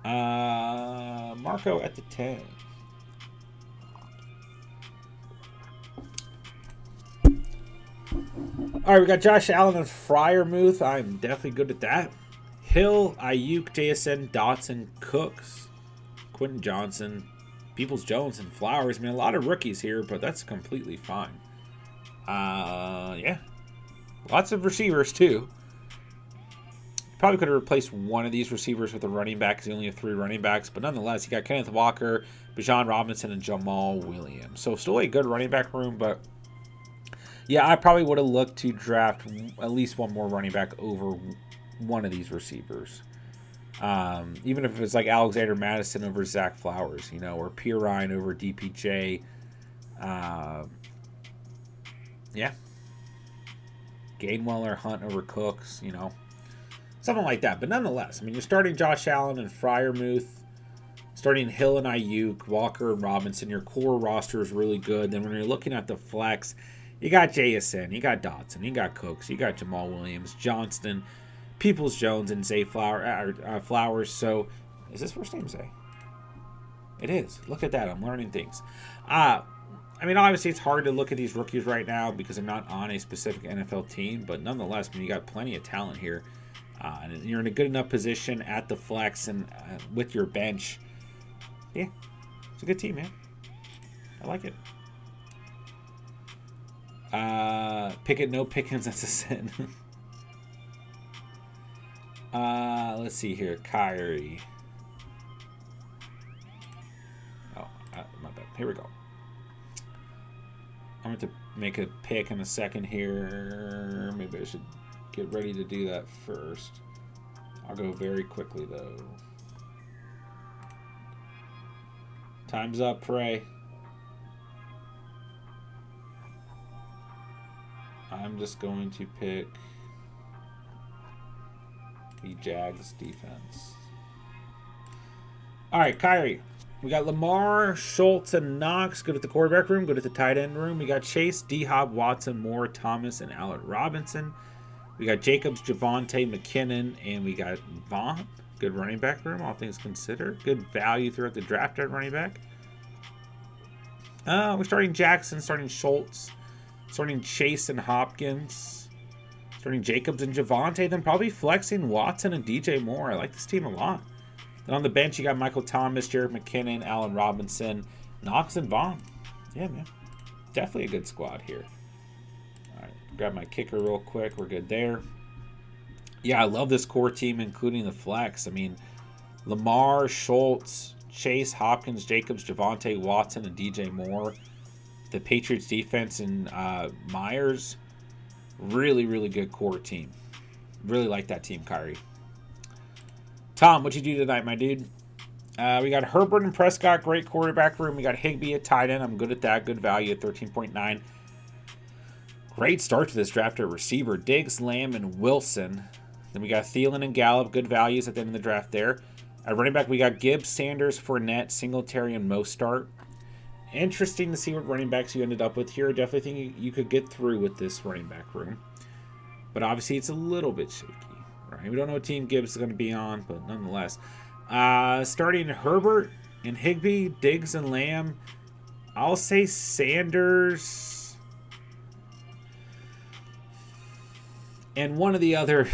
Marco at the 10. All right, we got Josh Allen and Freiermuth. I'm definitely good at that. Hill, Ayuk, JSN, Dotson, Cooks, Quentin Johnson, Peoples-Jones, and Flowers. I mean, a lot of rookies here, but that's completely fine. Yeah. Lots of receivers, too. Probably could have replaced one of these receivers with a running back because you only have 3 running backs. But nonetheless, you got Kenneth Walker, Bijan Robinson, and Jamal Williams. So still a good running back room, but yeah, I probably would have looked to draft at least one more running back over one of these receivers. Even if it's like Alexander Madison over Zach Flowers, you know, or Pirine over DPJ. Yeah. Gainwell or Hunt over Cooks, you know. Something like that. But nonetheless, I mean, you're starting Josh Allen and Freiermuth, starting Hill and Ayuk, Walker and Robinson. Your core roster is really good. Then when you're looking at the flex, you got JSN, you got Dotson, you got Cooks, you got Jamal Williams, Johnston, Peoples-Jones, and Zay Flowers. So, is this first name Zay? It is. Look at that. I'm learning things. I mean, obviously, it's hard to look at these rookies right now because they're not on a specific NFL team. But nonetheless, I mean, you got plenty of talent here. And you're in a good enough position at the flex and with your bench. Yeah, it's a good team, man. I like it. Pickett, no Pickens, that's a sin. Let's see here. Kyrie. Oh, my bad. Here we go. I'm going to make a pick in a second here. Maybe I should get ready to do that first. I'll go very quickly, though. Time's up, Pray. I'm just going to pick the Jags defense. All right, Kyrie. We got Lamar, Schultz, and Knox. Good at the quarterback room. Good at the tight end room. We got Chase, D-Hop, Watson, Moore, Thomas, and Allen Robinson. We got Jacobs, Javonte, McKinnon, and we got Vaughn. Good running back room, all things considered. Good value throughout the draft at running back. We're starting Jackson, starting Schultz, starting Chase and Hopkins, starting Jacobs and Javonte, then probably flexing Watson and DJ Moore. I like this team a lot. Then on the bench, you got Michael Thomas, Jared McKinnon, Allen Robinson, Knox, and Vaughn. Yeah, man. Definitely a good squad here. All right, grab my kicker real quick. We're good there. Yeah, I love this core team, including the flex. I mean, Lamar, Schultz, Chase, Hopkins, Jacobs, Javonte, Watson, and DJ Moore. The Patriots defense and Myers. Really, really good core team. Really like that team, Kyrie. Tom, what'd you do tonight, my dude? We got Herbert and Prescott, great quarterback room. We got Higbee at tight end. I'm good at that. Good value at 13.9. Great start to this draft at receiver. Diggs, Lamb, and Wilson. Then we got Thielen and Gallup. Good values at the end of the draft there. At running back, we got Gibbs, Sanders, Fournette, Singletary, and Mostart. Interesting to see what running backs you ended up with here. Definitely think you could get through with this running back room. But obviously, it's a little bit shaky. Right? We don't know what team Gibbs is going to be on, but nonetheless. Starting Herbert and Higbee, Diggs and Lamb. I'll say Sanders. And one of the other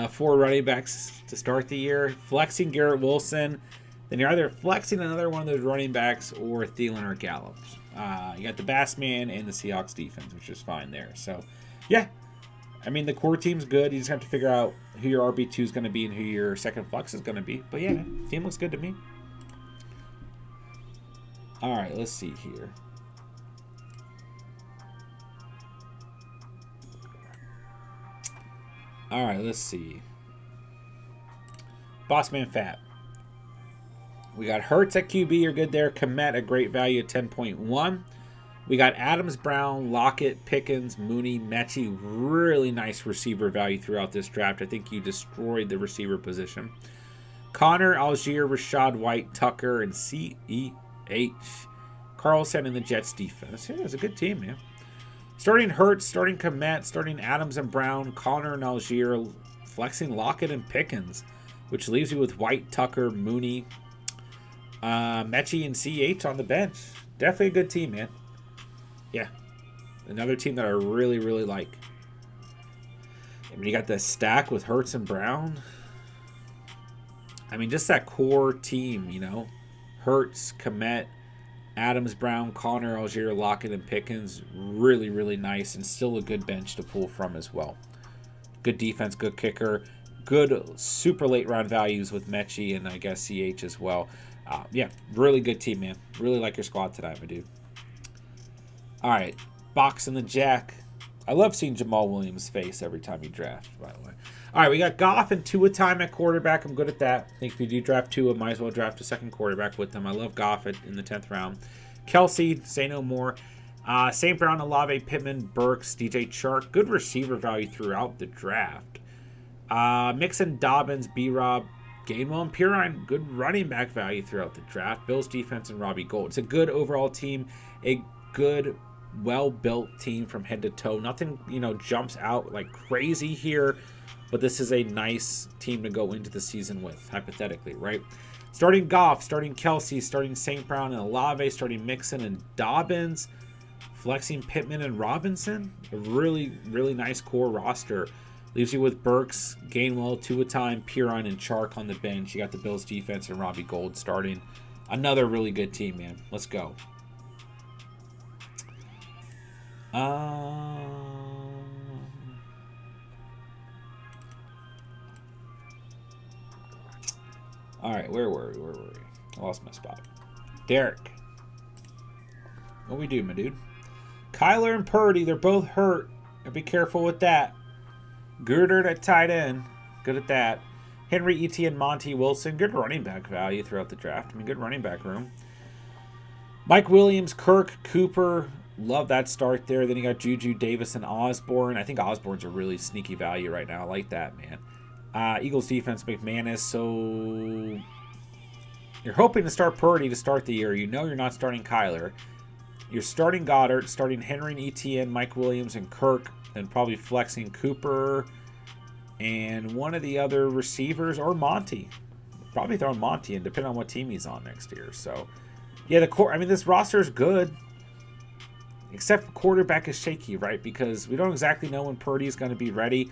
4 running backs to start the year. Flexing Garrett Wilson. Then you're either flexing another one of those running backs or Thielen or Gallup. You got the Bassman and the Seahawks defense, which is fine there. So, yeah. I mean, the core team's good. You just have to figure out who your RB2 is going to be and who your second flex is going to be. But, yeah, man, team looks good to me. All right, let's see here. All right, let's see. Bossman Fat. We got Hurts at QB, you're good there. Komet, a great value at 10.1. We got Adams, Brown, Lockett, Pickens, Mooney, Mechie. Really nice receiver value throughout this draft. I think you destroyed the receiver position. Connor, Algier, Rashad White, Tucker, and C.E.H. Carlson and the Jets defense. Yeah, it's a good team, man. Starting Hurts, starting Komet, starting Adams and Brown, Connor and Algier, flexing Lockett and Pickens, which leaves you with White, Tucker, Mooney, Mechie, and C.H. on the bench. Definitely a good team, man. Yeah. Another team that I really, really like. I mean, you got the stack with Hurts and Brown. I mean, just that core team, you know. Hurts, Komet, Adams, Brown, Connor, Algier, Lockett, and Pickens. Really, really nice, and still a good bench to pull from as well. Good defense, good kicker. Good super late round values with Mechie and I guess CH as well. Yeah, really good team, man. Really like your squad tonight, my dude. All right, box and the jack. I love seeing Jamal Williams' face every time you draft, by the way. All right, we got Goff and Tua time at quarterback. I'm good at that. I think if you do draft Tua, might as well draft a second quarterback with them. I love Goff in the 10th round. Kelsey, say no more. St. Brown, Olave, Pittman, Burks, DJ Chark. Good receiver value throughout the draft. Mixon, Dobbins, B-Rob, Gainwell, and Pirine. Good running back value throughout the draft. Bills defense and Robbie Gould. It's a good overall team. A good, well-built team from head to toe. Nothing, jumps out like crazy here, but this is a nice team to go into the season with, hypothetically, right? Starting Goff, starting Kelsey, starting St. Brown and Olave, starting Mixon and Dobbins, flexing Pittman and Robinson. A really, really nice core roster. Leaves you with Burks, Gainwell, Tua time, Pirine, and Chark on the bench. You got the Bills defense and Robbie Gould starting. Another really good team, man. Let's go. All right, where were we? I lost my spot. Derek. What we do, my dude? Kyler and Purdy, they're both hurt. Gotta be careful with that. Goddard at tight end. Good at that. Henry, Etienne, Monty, Wilson. Good running back value throughout the draft. I mean, good running back room. Mike Williams, Kirk, Cooper. Love that start there. Then you got Juju, Davis, and Osborne. I think Osborne's a really sneaky value right now. I like that, man. Eagles defense, McManus. So you're hoping to start Purdy to start the year. You know you're not starting Kyler. You're starting Goddard, starting Henry and Etienne, Mike Williams, and Kirk. And probably flexing Cooper. and one of the other receivers, or Monty. Probably throwing Monty in, depending on what team he's on next year. So, yeah, the core. I mean, this roster is good, except quarterback is shaky, right? Because we don't exactly know when Purdy's going to be ready.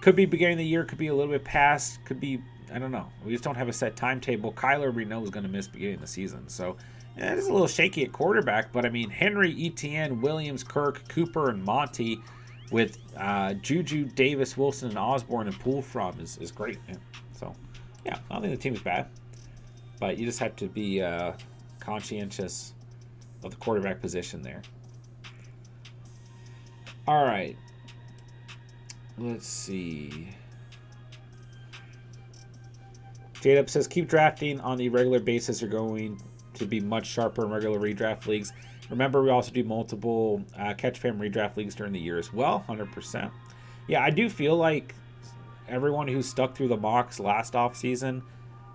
Could be beginning of the year, could be a little bit past, could be, I don't know. We just don't have a set timetable. Kyler, we know, is going to miss beginning of the season. So, yeah, it is a little shaky at quarterback. But, I mean, Henry, Etienne, Williams, Kirk, Cooper, and Monty with Juju, Davis, Wilson, and Osborne and pull from is great, man. So, yeah, I don't think the team's bad. But you just have to be conscientious of the quarterback position there. All right. Let's see. J-Dub says, keep drafting on the regular basis. You're going to be much sharper in regular redraft leagues. Remember, we also do multiple Catch Fam redraft leagues during the year as well. 100%. Yeah, I do feel like everyone who stuck through the mocks last offseason,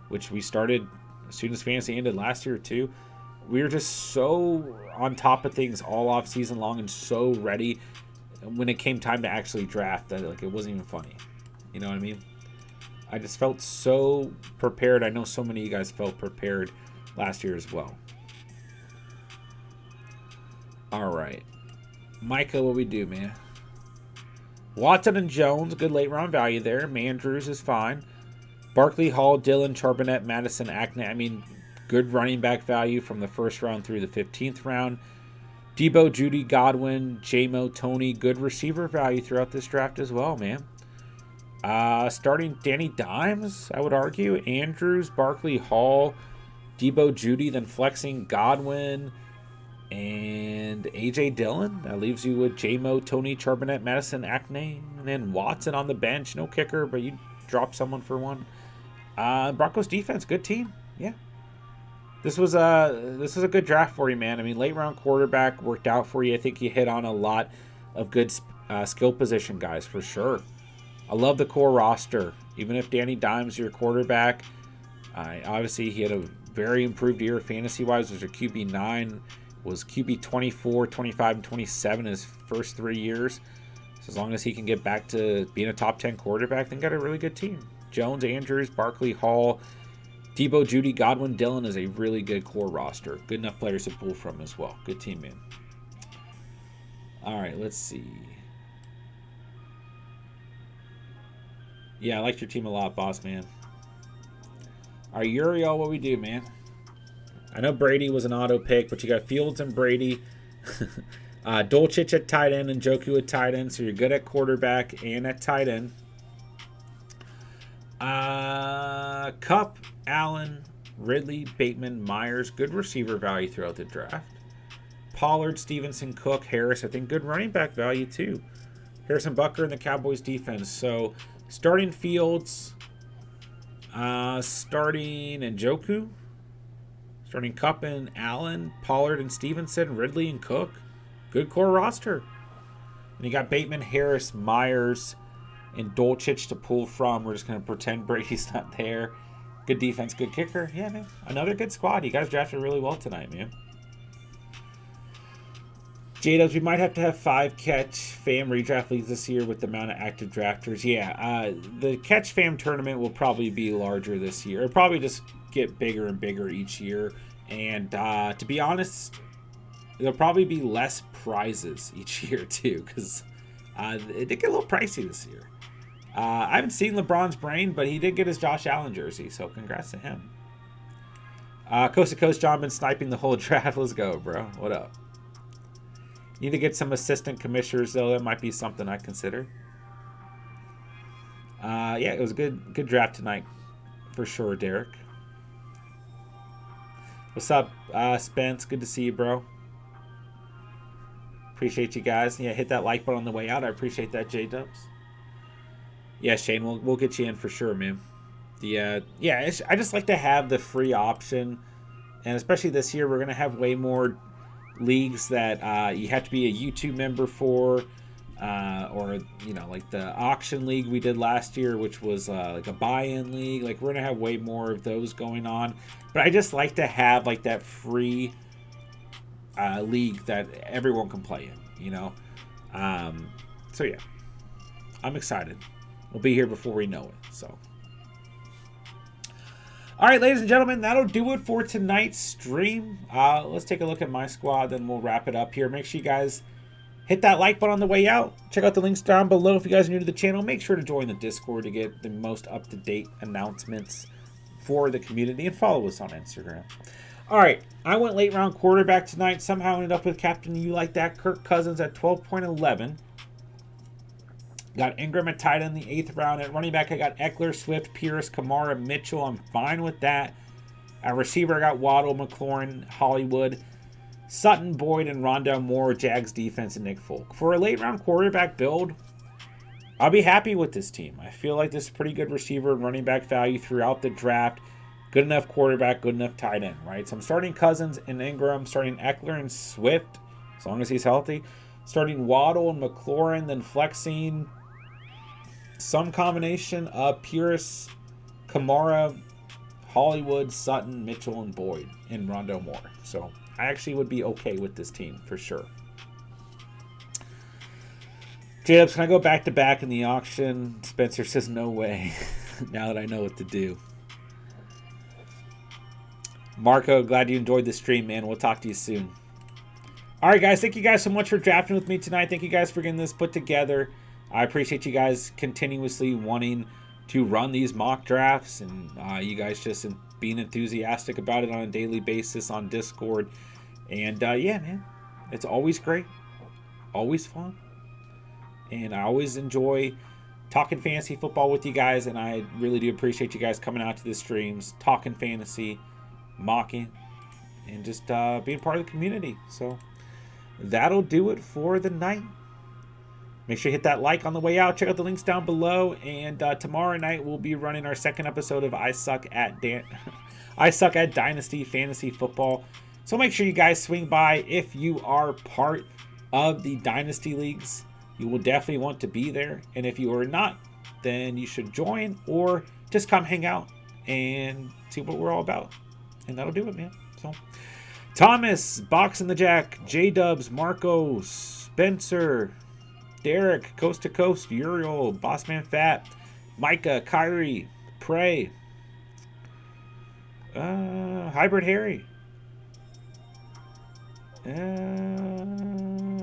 which we started as soon as fantasy ended last year too, we were just so on top of things all off season long and so ready when it came time to actually draft that like it wasn't even funny. You know what I mean? I just felt so prepared. I know so many of you guys felt prepared last year as well. All right. Micah, what we do, man? Watson and Jones, good late round value there. Mandrews is fine. Barkley, Hall, Dillon, Charbonnet, Madison, Acknett. I mean, good running back value from the first round through the 15th round. Debo, Judy, Godwin, J-Mo, Tony. Good receiver value throughout this draft as well, man. Starting Danny Dimes, I would argue. Andrews, Barkley, Hall, Debo, Judy, then flexing Godwin and A.J. Dillon. That leaves you with J-Mo, Tony, Charbonnet, Madison, Acknett, and then Watson on the bench. No kicker, but you drop someone for one. Broncos defense, good team. Yeah. This was a good draft for you, man. I mean, late round quarterback worked out for you. I think you hit on a lot of good skill position guys for sure. I love the core roster. Even if Danny Dimes your quarterback, obviously he had a very improved year fantasy-wise. Was a QB9, was QB 24, 25, and 27 his first 3 years. So as long as he can get back to being a top 10 quarterback, then got a really good team. Jones, Andrews, Barkley, Hall, Debo, Judy, Godwin, Dillon is a really good core roster. Good enough players to pull from as well. Good team, man. All right, let's see. Yeah, I liked your team a lot, boss, man. All right, Uriel, what we do, man? I know Brady was an auto pick, but you got Fields and Brady. Dolchich at tight end and Njoku at tight end, so you're good at quarterback and at tight end. Kupp, Allen, Ridley, Bateman, Myers, good receiver value throughout the draft. Pollard, Stevenson, Cook, Harris, I think good running back value too. Harrison Butker in the Cowboys defense. So starting Fields, starting Njoku, starting Kupp and Allen, Pollard and Stevenson, Ridley and Cook. Good core roster. And you got Bateman, Harris, Myers, and Dolchich to pull from. We're just going to pretend Brady's not there. Good defense, good kicker. Yeah, man. Another good squad. You guys drafted really well tonight, man. J-Dubs, we might have to have 5 Catch Fam redraft leagues this year with the amount of active drafters. Yeah, the Catch Fam tournament will probably be larger this year. It'll probably just get bigger and bigger each year. And to be honest, there'll probably be less prizes each year too, because it did get a little pricey this year. I haven't seen LeBron's brain, but he did get his Josh Allen jersey, so congrats to him. Coast to Coast John been sniping the whole draft. Let's go, bro. What up? Need to get some assistant commissioners, though. That might be something I consider. Yeah, it was a good draft tonight, for sure, Derek. What's up, Spence? Good to see you, bro. Appreciate you guys. Yeah, hit that like button on the way out. I appreciate that, J-Dubs. Yeah, Shane, we'll get you in for sure, man. I just like to have the free option, and especially this year, we're gonna have way more leagues that you have to be a YouTube member for, or like the auction league we did last year, which was like a buy-in league. Like we're gonna have way more of those going on, but I just like to have like that free league that everyone can play in, so yeah, I'm excited. will be here before we know it. So, all right, ladies and gentlemen, that'll do it for tonight's stream. Let's take a look at my squad, then we'll wrap it up here. Make sure you guys hit that like button on the way out. Check out the links down below if you guys are new to the channel. Make sure to join the Discord to get the most up-to-date announcements for the community, and follow us on Instagram. All right, I went late round quarterback tonight. Somehow ended up with Captain You Like That, Kirk Cousins at 12.11. Got Ingram at tight end in the 8th round. At running back, I got Eckler, Swift, Pierce, Kamara, Mitchell. I'm fine with that. At receiver, I got Waddle, McLaurin, Hollywood, Sutton, Boyd, and Rondell Moore, Jags defense, and Nick Folk. For a late round quarterback build, I'll be happy with this team. I feel like this is pretty good receiver and running back value throughout the draft. Good enough quarterback, good enough tight end, right? So I'm starting Cousins and Ingram, starting Eckler and Swift, as long as he's healthy. Starting Waddle and McLaurin, then flexing some combination of Pierce, Kamara, Hollywood, Sutton, Mitchell, and Boyd, and Rondell Moore. So I actually would be okay with this team for sure. J-Dubs, can I go back to back in the auction? Spencer says no way. Now that I know what to do. Marco, glad you enjoyed the stream, man. We'll talk to you soon. All right, guys. Thank you guys so much for drafting with me tonight. Thank you guys for getting this put together. I appreciate you guys continuously wanting to run these mock drafts, and you guys just being enthusiastic about it on a daily basis on Discord. And yeah, man, it's always great, always fun, and I always enjoy talking fantasy football with you guys. And I really do appreciate you guys coming out to the streams, talking fantasy, mocking, and just being part of the community. So that'll do it for the night. Make sure you hit that like on the way out. Check out the links down below. And tomorrow night we'll be running our second episode of I Suck at Dynasty Fantasy Football. So make sure you guys swing by. If you are part of the Dynasty Leagues, you will definitely want to be there. And if you are not, then you should join or just come hang out and see what we're all about. And that'll do it, man. So Thomas, Boxing the Jack, J-Dubs, Marco, Spencer, Derek, Coast to Coast, Uriel, Bossman Fat, Micah, Kyrie, Prey, Hybrid Harry,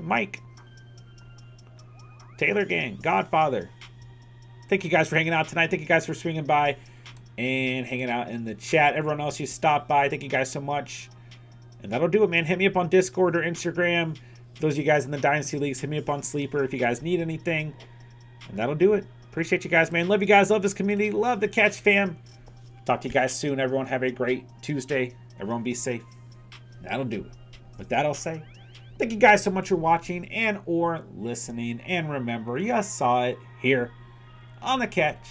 Mike, Taylor Gang, Godfather. Thank you guys for hanging out tonight. Thank you guys for swinging by and hanging out in the chat. Everyone else who stopped by, thank you guys so much. And that'll do it, man. Hit me up on Discord or Instagram. Those of you guys in the Dynasty Leagues, hit me up on Sleeper if you guys need anything. And that'll do it. Appreciate you guys, man. Love you guys. Love this community. Love the Catch fam. Talk to you guys soon. Everyone have a great Tuesday. Everyone be safe. That'll do it. With that, I'll say thank you guys so much for watching and or listening. And remember, you saw it here on the Catch.